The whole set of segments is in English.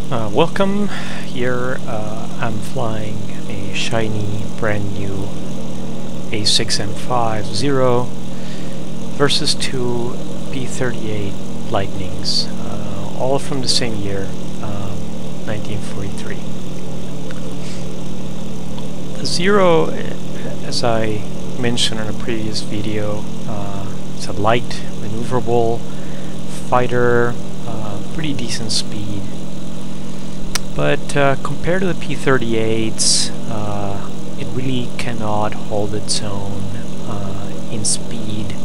Welcome. Here I'm flying a shiny brand new A6M5 Zero versus two P-38 Lightnings, all from the same year, 1943. The Zero, as I mentioned in a previous video, it's a light, maneuverable fighter, pretty decent speed. But compared to the P-38s, it really cannot hold its own in speed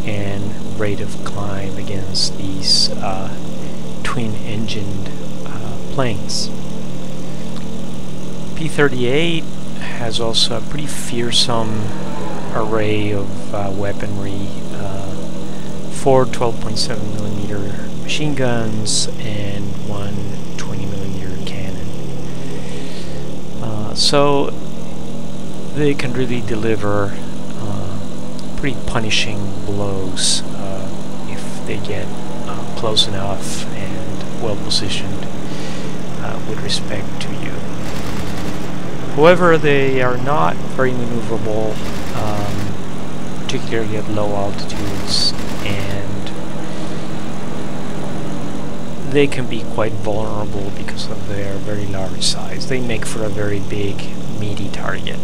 and rate of climb against these twin-engined planes. P-38 has also a pretty fearsome array of weaponry, 4 12.7mm machine guns and one 20mm cannon. So they can really deliver pretty punishing blows if they get close enough and well positioned with respect to you. However, they are not very maneuverable, particularly at low altitudes, and they can be quite vulnerable because of their very large size. They make for a very big, meaty target.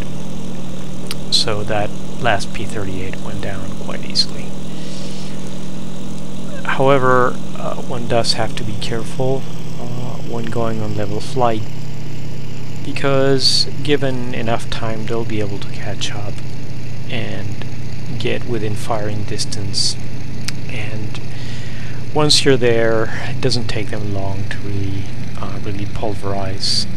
So that last P-38 went down quite easily. However, one does have to be careful when going on level flight, because given enough time they'll be able to catch up and get within firing distance, and once you're there, it doesn't take them long to really pulverize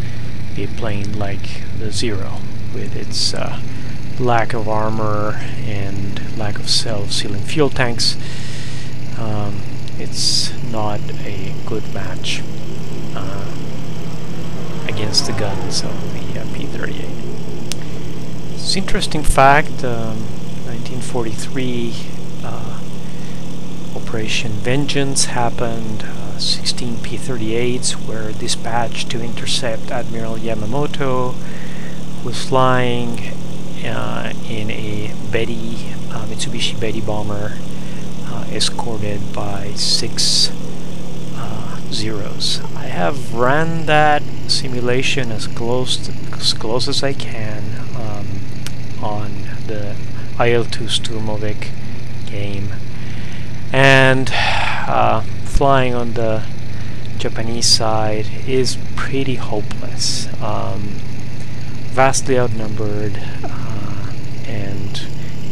a plane like the Zero, with its lack of armor and lack of self-sealing fuel tanks. It's not a good match against the guns of the P-38. It's an interesting fact, 1943 Operation Vengeance happened. 16 P-38s were dispatched to intercept Admiral Yamamoto, who was flying in a Mitsubishi Betty bomber, escorted by 6 Zeros. I have ran that simulation as close as I can on the IL-2 Sturmovik game, and flying on the Japanese side is pretty hopeless. Vastly outnumbered, and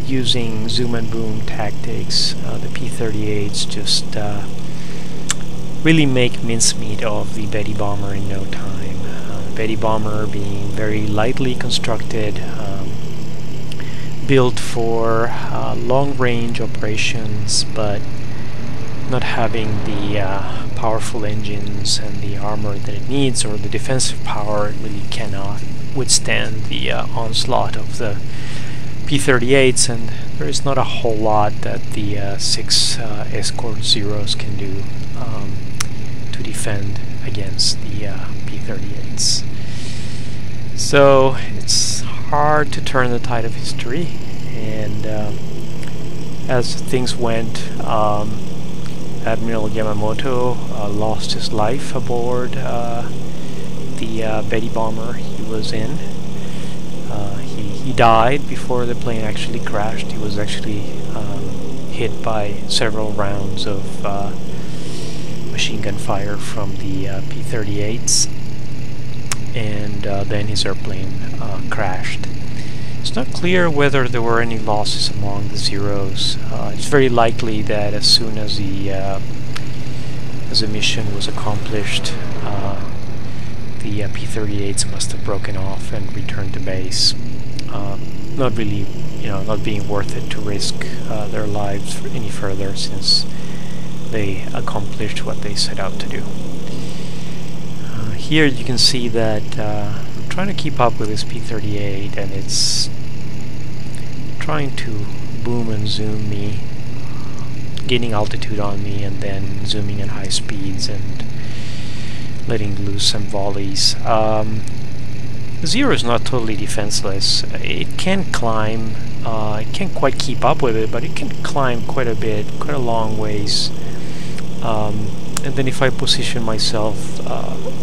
using zoom and boom tactics, the P-38s just really make mincemeat of the Betty bomber in no time. Betty bomber being very lightly constructed, built for long-range operations, but not having the powerful engines and the armor that it needs, or the defensive power. It really cannot withstand the onslaught of the P-38s, and there is not a whole lot that the 6 escort Zeros can do to defend against the P-38s. So it's hard to turn the tide of history, and as things went, Admiral Yamamoto lost his life aboard the Betty bomber he was in. He died before the plane actually crashed. He was actually hit by several rounds of machine gun fire from the P-38s, and then his airplane crashed. It's not clear whether there were any losses among the Zeros. It's very likely that as soon as the mission was accomplished, the P-38s must have broken off and returned to base. Not really, not being worth it to risk their lives any further, since they accomplished what they set out to do. Here you can see that I'm trying to keep up with this P-38, and it's trying to boom and zoom me, gaining altitude on me and then zooming at high speeds, and letting loose some volleys. Zero is not totally defenseless. It can climb. It can't quite keep up with it, but it can climb quite a bit, quite a long ways. And then if I position myself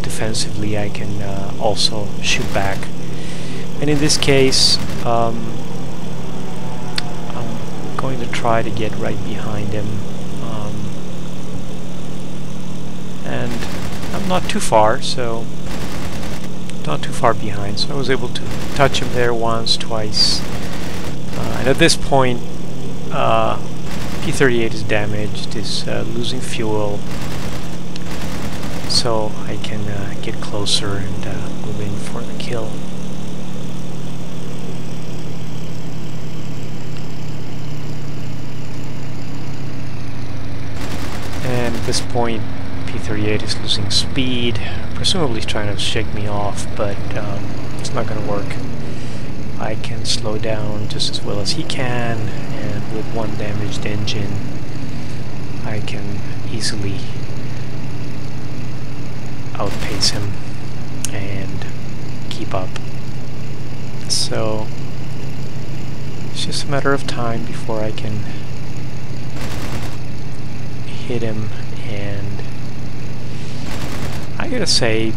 defensively, I can also shoot back. And in this case, I'm going to try to get right behind him. And I'm not too far, so not too far behind, so I was able to touch him there once, twice. And at this point, P-38 is damaged, is losing fuel, so I can get closer and move in for the kill. And at this point, P-38 is losing speed. Presumably he's trying to shake me off, but it's not going to work. I can slow down just as well as he can, and with one damaged engine I can easily outpace him and keep up. So it's just a matter of time before I can hit him. And I gotta say,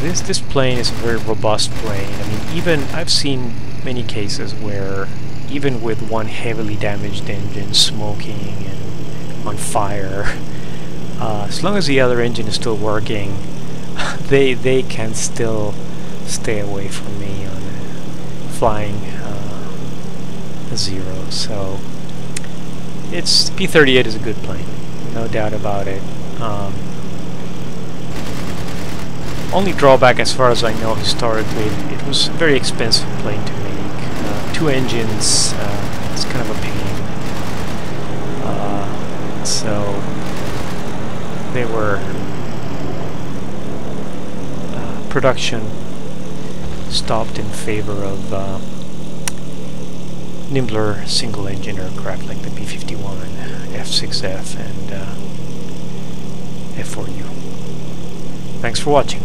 this plane is a very robust plane. I mean, even I've seen many cases where even with one heavily damaged engine smoking and on fire, as long as the other engine is still working, they can still stay away from me on flying zero. So it's P-38 is a good plane, no doubt about it. Only drawback, as far as I know historically, it was a very expensive plane to make. 2 engines, it's kind of a pain. So they were production stopped in favor of nimbler single-engine aircraft like the P-51, F6F, and F4U. Thanks for watching.